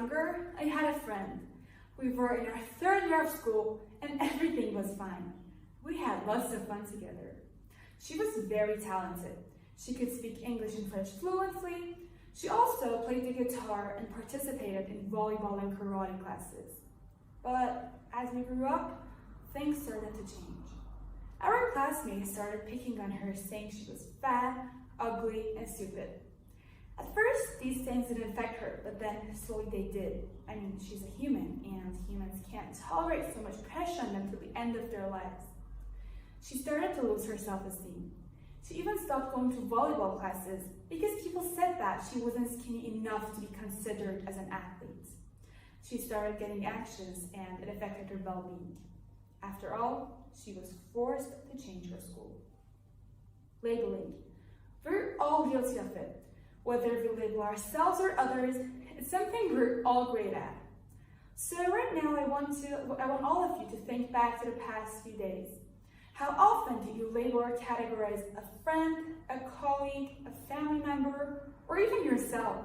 younger, I had a friend. We were in our third year of school and everything was fine. We had lots of fun together. She was very talented. She could speak English and French fluently. She also played the guitar and participated in volleyball and karate classes. But as we grew up, things started to change. Our classmates started picking on her, saying she was fat, ugly, and stupid. At first, these things didn't affect her, but then slowly they did. I mean, she's a human, and humans can't tolerate so much pressure on them to the end of their lives. She started to lose her self-esteem. She even stopped going to volleyball classes because people said that she wasn't skinny enough to be considered as an athlete. She started getting anxious, and it affected her well-being. After all, she was forced to change her school. Labeling. We're all guilty of it. Whether we label ourselves or others, it's something we're all great at. So right now, I want all of you to think back to the past few days. How often do you label or categorize a friend, a colleague, a family member, or even yourself?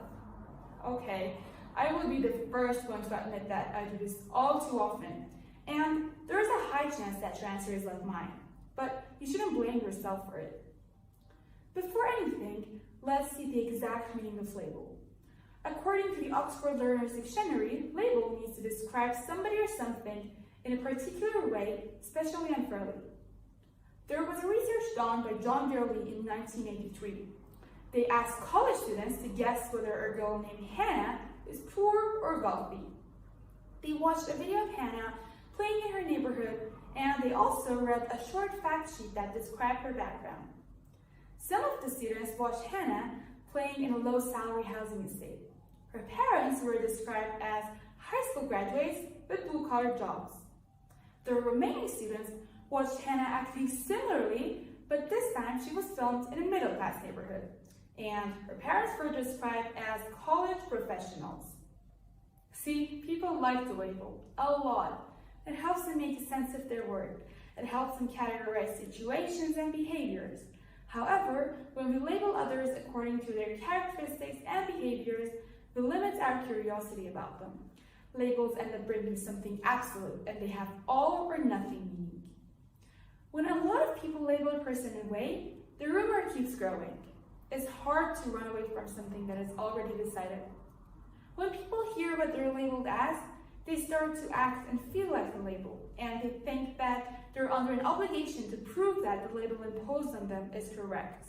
Okay, I will be the first one to admit that I do this all too often. And there is a high chance that your answer is like mine, but you shouldn't blame yourself for it. Before anything, let's see the exact meaning of label. According to the Oxford Learner's Dictionary, label means to describe somebody or something in a particular way, especially unfairly. There was a research done by John Dearly in 1983. They asked college students to guess whether a girl named Hannah is poor or wealthy. They watched a video of Hannah playing in her neighborhood, and they also read a short fact sheet that described her background. Some of the students watched Hannah playing in a low-salary housing estate. Her parents were described as high school graduates with blue-collar jobs. The remaining students watched Hannah acting similarly, but this time she was filmed in a middle-class neighborhood, and her parents were described as college professionals. See, people like the label a lot. It helps them make sense of their work. It helps them categorize situations and behaviors. However, when we label others according to their characteristics and behaviors, we limit our curiosity about them. Labels end up bringing something absolute, and they have all or nothing meaning. When a lot of people label a person in a way, the rumor keeps growing. It's hard to run away from something that is already decided. When people hear what they're labeled as, they start to act and feel like the label, and they think that they're under an obligation to prove that the label imposed on them is correct.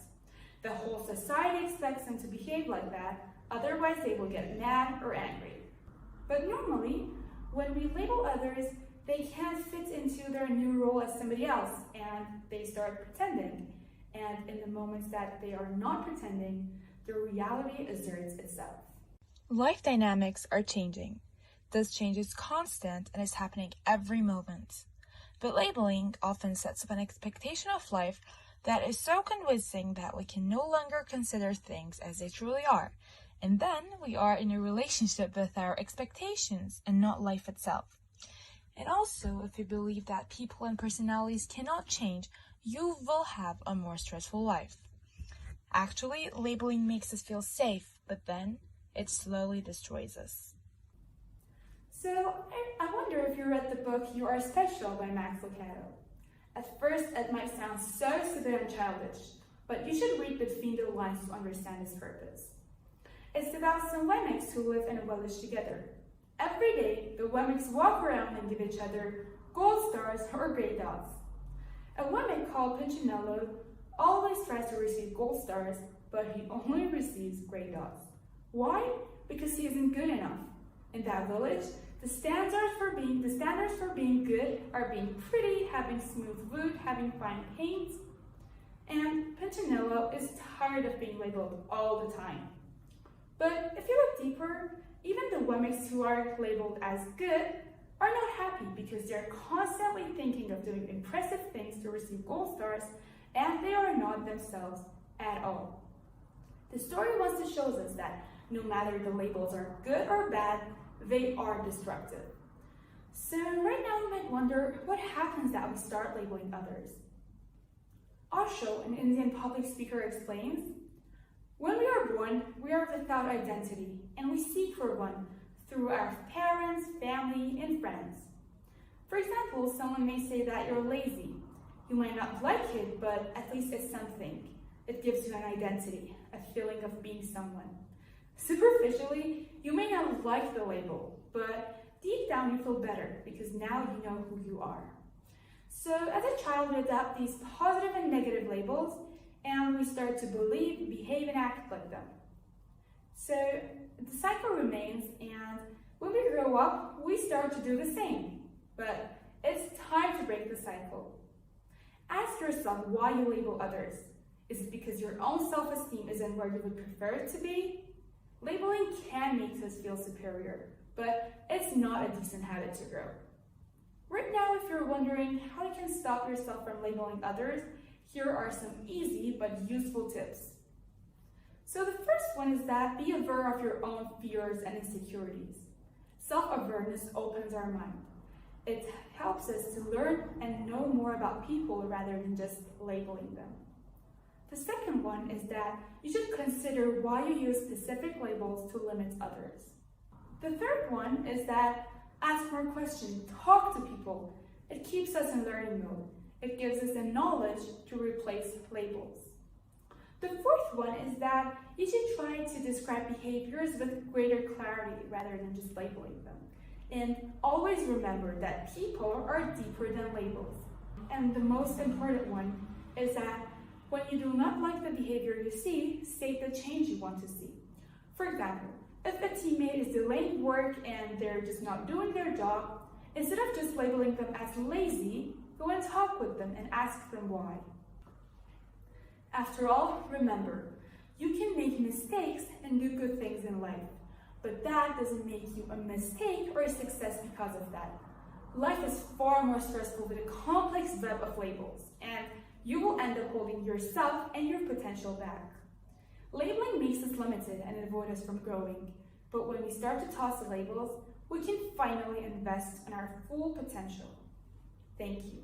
The whole society expects them to behave like that, otherwise they will get mad or angry. But normally, when we label others, they can't fit into their new role as somebody else, and they start pretending. And in the moments that they are not pretending, the reality asserts itself. Life dynamics are changing. This change is constant and is happening every moment. But labeling often sets up an expectation of life that is so convincing that we can no longer consider things as they truly are. And then we are in a relationship with our expectations and not life itself. And also, if you believe that people and personalities cannot change, you will have a more stressful life. Actually, labeling makes us feel safe, but then it slowly destroys us. So, I wonder if you read the book You Are Special by Max Lucado. At first, it might sound so stupid and childish, but you should read between the lines to understand its purpose. It's about some Wemmicks who live in a village together. Every day, the Wemmicks walk around and give each other gold stars or gray dots. A Wemmick called Punchinello always tries to receive gold stars, but he only receives gray dots. Why? Because he isn't good enough. In that village, the standards for being good are being pretty, having smooth wood, having fine paint. And Punchinello is tired of being labeled all the time. But if you look deeper, even the Wemmicks who are labeled as good are not happy because they're constantly thinking of doing impressive things to receive gold stars, and they are not themselves at all. The story wants to show us that no matter the labels are good or bad, they are destructive. So right now you might wonder what happens that we start labeling others. Osho, an Indian public speaker, explains, "When we are born, we are without identity, and we seek for one through our parents, family, and friends. For example, someone may say that you're lazy. You might not like it, but at least it's something. It gives you an identity, a feeling of being someone. Superficially, you may not like the label, but deep down you feel better because now you know who you are. So as a child, we adopt these positive and negative labels, and we start to believe, behave, and act like them. So the cycle remains, and when we grow up, we start to do the same. But it's time to break the cycle. Ask yourself why you label others. Is it because your own self-esteem isn't where you would prefer it to be? Labeling can make us feel superior, but it's not a decent habit to grow. Right now, if you're wondering how you can stop yourself from labeling others, here are some easy but useful tips. So the first one is that be aware of your own fears and insecurities. Self-awareness opens our mind. It helps us to learn and know more about people rather than just labeling them. The second one is that you should consider why you use specific labels to limit others. The third one is that ask more questions, talk to people. It keeps us in learning mode. It gives us the knowledge to replace labels. The fourth one is that you should try to describe behaviors with greater clarity rather than just labeling them. And always remember that people are deeper than labels. And the most important one is that when you do not like the behavior you see, state the change you want to see. For example, if a teammate is delaying work and they're just not doing their job, instead of just labeling them as lazy, go and talk with them and ask them why. After all, remember, you can make mistakes and do good things in life, but that doesn't make you a mistake or a success because of that. Life is far more stressful with a complex web of labels, and you will end up holding yourself and your potential back. Labeling makes us limited and avoid us from growing, but when we start to toss the labels, we can finally invest in our full potential. Thank you.